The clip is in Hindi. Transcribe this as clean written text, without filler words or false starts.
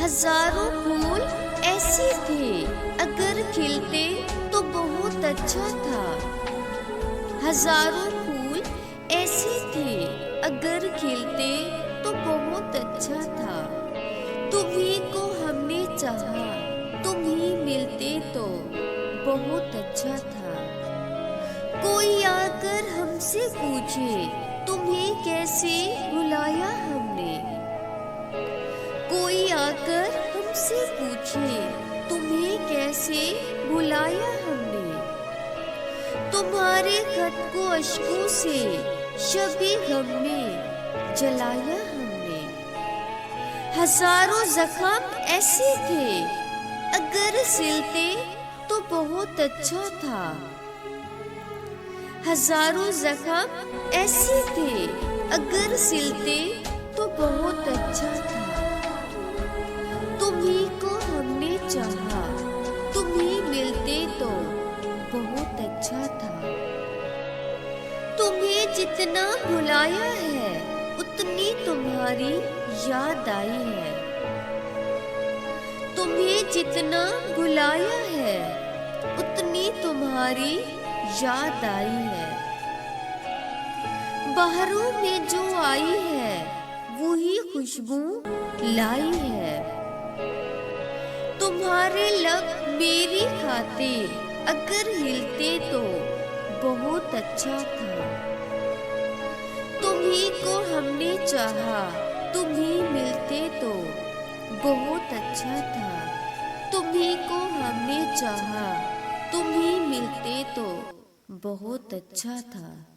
हजारों फूल ऐसे थे, अगर खिलते तो बहुत अच्छा था। हजारों फूल ऐसे थे, अगर खिलते तो बहुत अच्छा था। तुम्ही को हमने चाहा, तुम ही मिलते तो बहुत अच्छा था। कोई आकर हमसे पूछे, तुम्हें कैसे भुलाया हमने। कोई आकर हमसे पूछे, तुम्हें कैसे भुलाया हमने। तुम्हारे खत को अश्कों से शबे गम में जलाया हमने। हजारों जख्म ऐसे थे, अगर सिलते तो बहुत अच्छा था। हजारों जख्म ऐसे थे, अगर सिलते तो बहुत अच्छा था। तुम्ही को हमने चाहा, तुम ही मिलते तो बहुत अच्छा था। तुम्हें जितना भुलाया है, उतनी तुम्हारी याद आई है। तुम्हें जितना भुलाया है, उतनी तुम्हारी याद आई है। बहारों में जो आई है, वही खुशबू लाई है। तुम्हारे लब मेरी खातिर अगर हिलते तो बहुत अच्छा था। तुम्ही को हमने चाहा, तुम ही मिलते तो बहुत अच्छा था। तुम्ही को हमने चाहा, तुम ही मिलते तो बहुत अच्छा था।